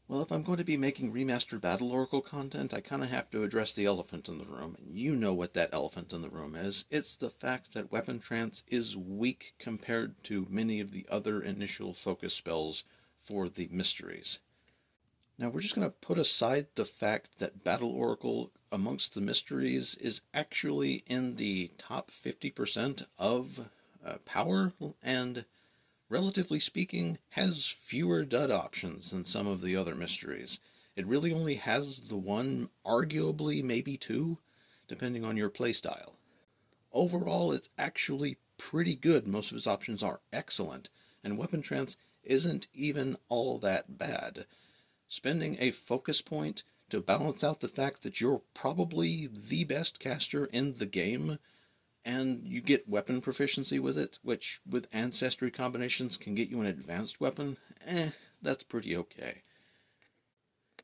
Well, if I'm going to be making remastered Battle Oracle content, I kind of have to address the elephant in the room. And you know what that elephant in the room is. It's the fact that Weapon Trance is weak compared to many of the other initial focus spells for the mysteries. Now, we're just going to put aside the fact that Battle Oracle amongst the mysteries is actually in the top 50% of power and relatively speaking, has fewer dud options than some of the other mysteries. It really only has the one, arguably maybe two, depending on your playstyle. Overall, it's actually pretty good. Most of its options are excellent, and Weapon Trance isn't even all that bad. Spending a focus point to balance out the fact that you're probably the best caster in the game, and you get weapon proficiency with it, which with ancestry combinations can get you an advanced weapon, that's pretty okay.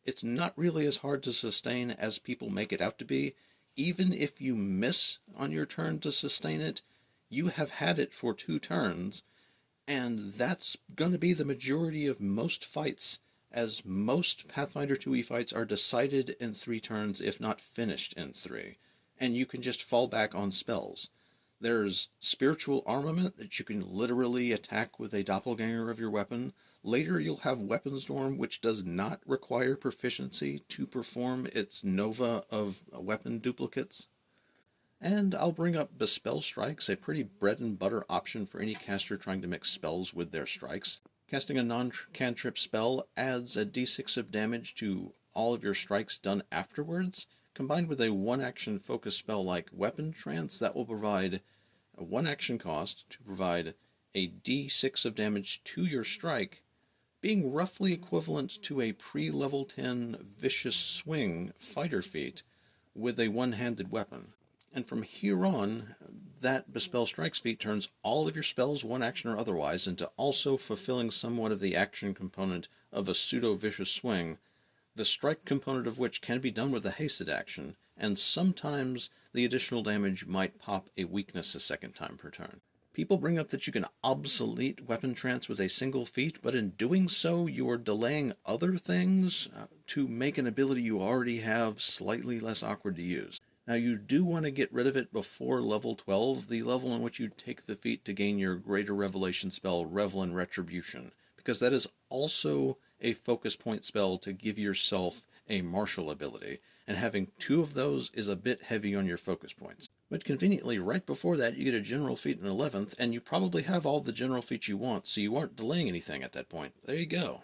It's not really as hard to sustain as people make it out to be. Even if you miss on your turn to sustain it, you have had it for 2 turns, and that's going to be the majority of most fights, as most Pathfinder 2e fights are decided in 3 turns, if not finished in 3. And you can just fall back on spells. There's spiritual armament that you can literally attack with a doppelganger of your weapon. Later you'll have Weapon Storm, which does not require proficiency to perform its nova of weapon duplicates. And I'll bring up Bespell Strikes, a pretty bread and butter option for any caster trying to mix spells with their strikes. Casting a non-cantrip spell adds a d6 of damage to all of your strikes done afterwards. Combined with a 1-action focus spell like Weapon Trance, that will provide a 1-action cost to provide a d6 of damage to your strike, being roughly equivalent to a pre-level 10 Vicious Swing fighter feat with a one-handed weapon. And from here on, that Bespell Strikes feat turns all of your spells, 1-action or otherwise, into also fulfilling somewhat of the action component of a pseudo-Vicious Swing, the strike component of which can be done with a hasted action, and sometimes the additional damage might pop a weakness a second time per turn. People bring up that you can obsolete Weapon Trance with a single feat, but in doing so you are delaying other things to make an ability you already have slightly less awkward to use. Now you do want to get rid of it before level 12, the level in which you take the feat to gain your Greater Revelation spell, Revel in Retribution, because that is also a focus point spell to give yourself a martial ability, and having 2 of those is a bit heavy on your focus points. But conveniently, right before that, you get a general feat in 11th, and you probably have all the general feats you want, so you aren't delaying anything at that point. There you go.